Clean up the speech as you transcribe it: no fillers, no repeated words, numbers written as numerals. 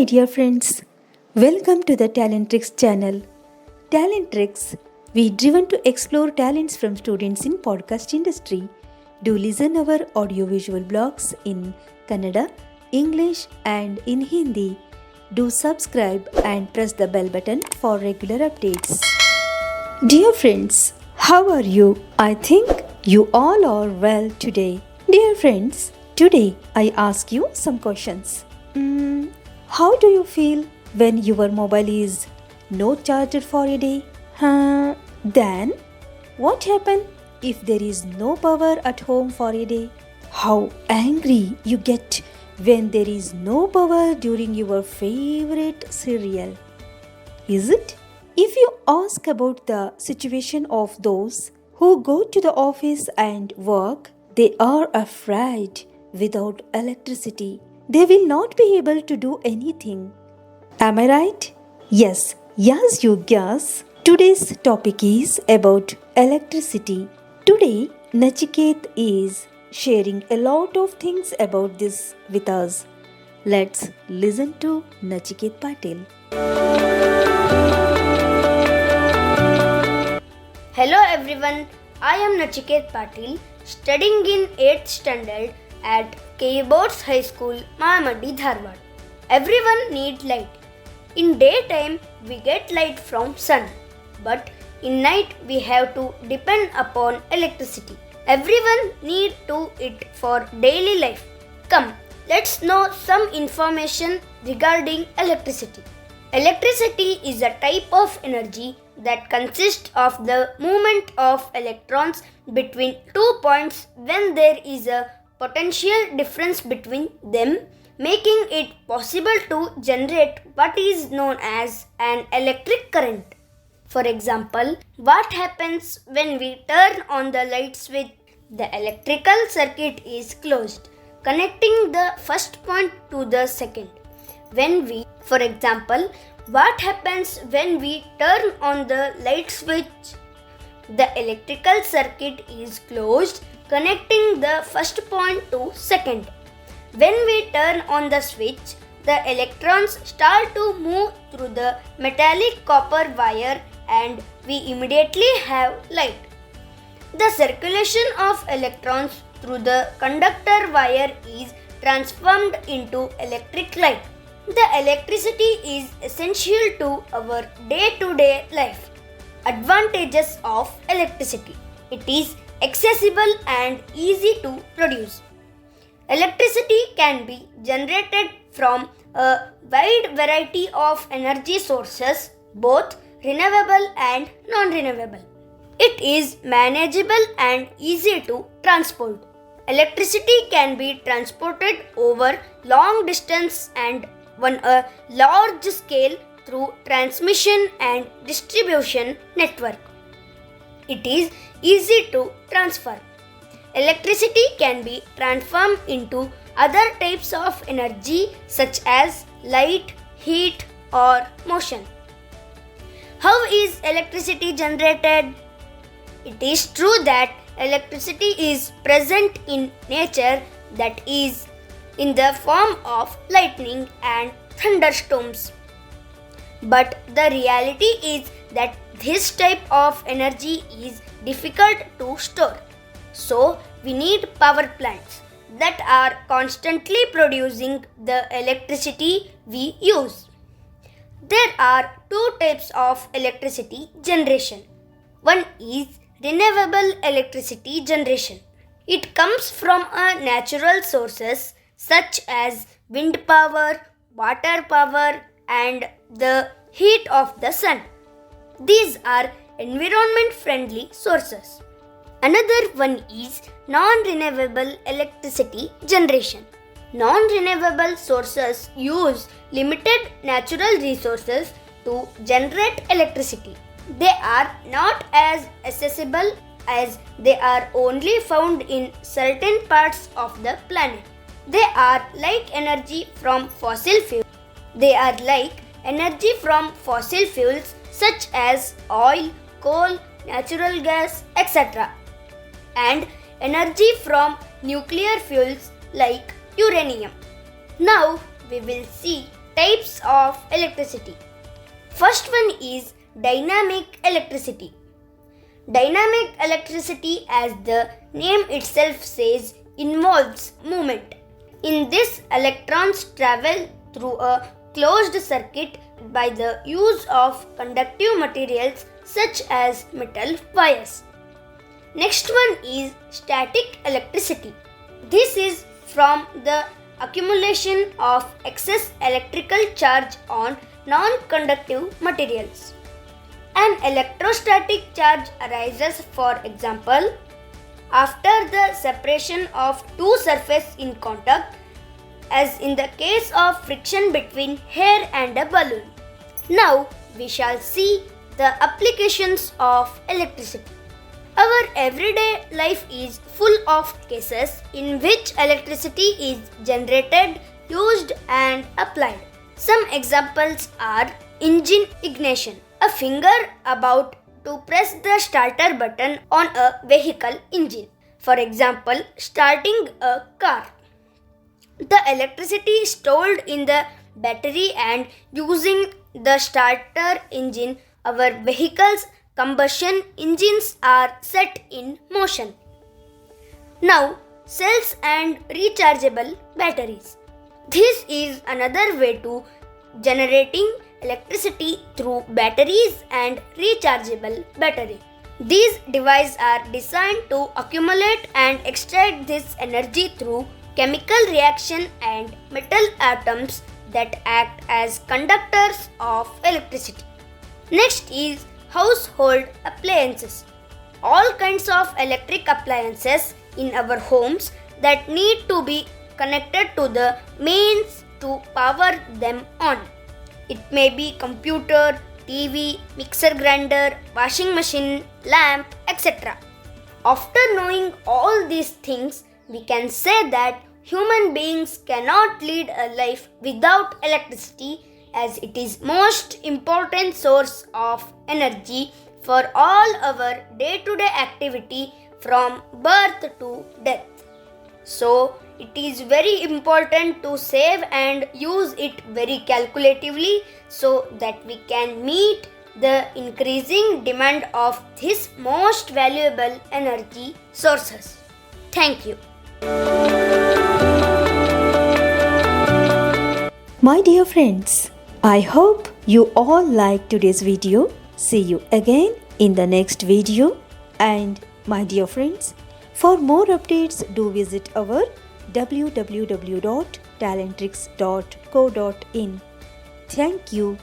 dear friends. Welcome to the Talentrix channel. Talentrix, we driven to explore talents from students in podcast industry. Do listen our audiovisual blogs in Kannada, English and in Hindi. Do subscribe and press the bell button for regular updates. Dear friends, how are you? I think you all are well today. Dear friends, today I ask you some questions. How do you feel when your mobile is not charged for a day? Then, what happens if there is no power at home for a day? How angry you get when there is no power during your favorite cereal? Is it? If you ask about the situation of those who go to the office and work, they are afraid without electricity. They will not be able to do anything. Am I right? Yes, you guess. Today's topic is about electricity. Today, Nachiketh is sharing a lot of things about this with us. Let's listen to Nachiketh Patil. Hello everyone, I am Nachiketh Patil, studying in 8th standard at K.E.Board High School, Mahamadi, Dharwad. Everyone needs light. In daytime, we get light from sun, but in night we have to depend upon electricity. Everyone needs it for daily life. Come, let's know some information regarding electricity. Electricity is a type of energy that consists of the movement of electrons between 2 points when there is a potential difference between them, making it possible to generate what is known as an electric current. For example, what happens when we turn on the light switch? The electrical circuit is closed, connecting the first point to the second. For example, what happens when we turn on the light switch? The electrical circuit is closed, connecting the first point to second. When we turn on the switch, the electrons start to move through the metallic copper wire and we immediately have light. The circulation of electrons through the conductor wire is transformed into electric light. The electricity is essential to our day-to-day life. Advantages of electricity. It is accessible and easy to produce. Electricity can be generated from a wide variety of energy sources, both renewable and non-renewable. It is manageable and easy to transport. Electricity can be transported over long distance and on a large scale through transmission and distribution network. It is easy to transfer. Electricity can be transformed into other types of energy such as light, heat or motion. How is electricity generated? It is true that electricity is present in nature, that is, in the form of lightning and thunderstorms. But the reality is that this type of energy is difficult to store. So, we need power plants that are constantly producing the electricity we use. There are two types of electricity generation. One is renewable electricity generation. It comes from natural sources such as wind power, water power, and the heat of the sun. These are environment-friendly sources. Another one is non-renewable electricity generation. Non-renewable sources use limited natural resources to generate electricity. They are not as accessible as they are only found in certain parts of the planet. They are like energy from fossil fuels. Such as oil, coal, natural gas, etc. and energy from nuclear fuels like uranium. Now we will see Types of electricity. First one is dynamic electricity. Dynamic electricity, as the name itself says, involves movement. In this, electrons travel through a closed circuit by the use of conductive materials such as metal wires. Next one is static electricity. This is from the accumulation of excess electrical charge on non-conductive materials. An electrostatic charge arises, for example, after the separation of two surfaces in contact, as in the case of friction between hair and a balloon. Now we shall see the applications of electricity. Our everyday life is full of cases in which electricity is generated, used and applied. Some examples are engine ignition, a finger about to press the starter button on a vehicle engine. For example, starting a car. The electricity stored in the battery and using the starter engine, our vehicle's combustion engines are set in motion. Now, cells and rechargeable batteries. This is another way to generating electricity through batteries and rechargeable battery. These devices are designed to accumulate and extract this energy through chemical reaction and metal atoms that act as conductors of electricity. Next is household appliances. All kinds of electric appliances in our homes that need to be connected to the mains to power them on. It may be computer, TV, mixer grinder, washing machine, lamp, etc. After knowing all these things, we can say that human beings cannot lead a life without electricity, as it is most important source of energy for all our day-to-day activity from birth to death. So, it is very important to save and use it very calculatively so that we can meet the increasing demand of this most valuable energy sources. Thank you. My dear friends, I hope you all liked today's video. See you again in the next video. And my dear friends, for more updates, do visit our www.talentrix.co.in. Thank you.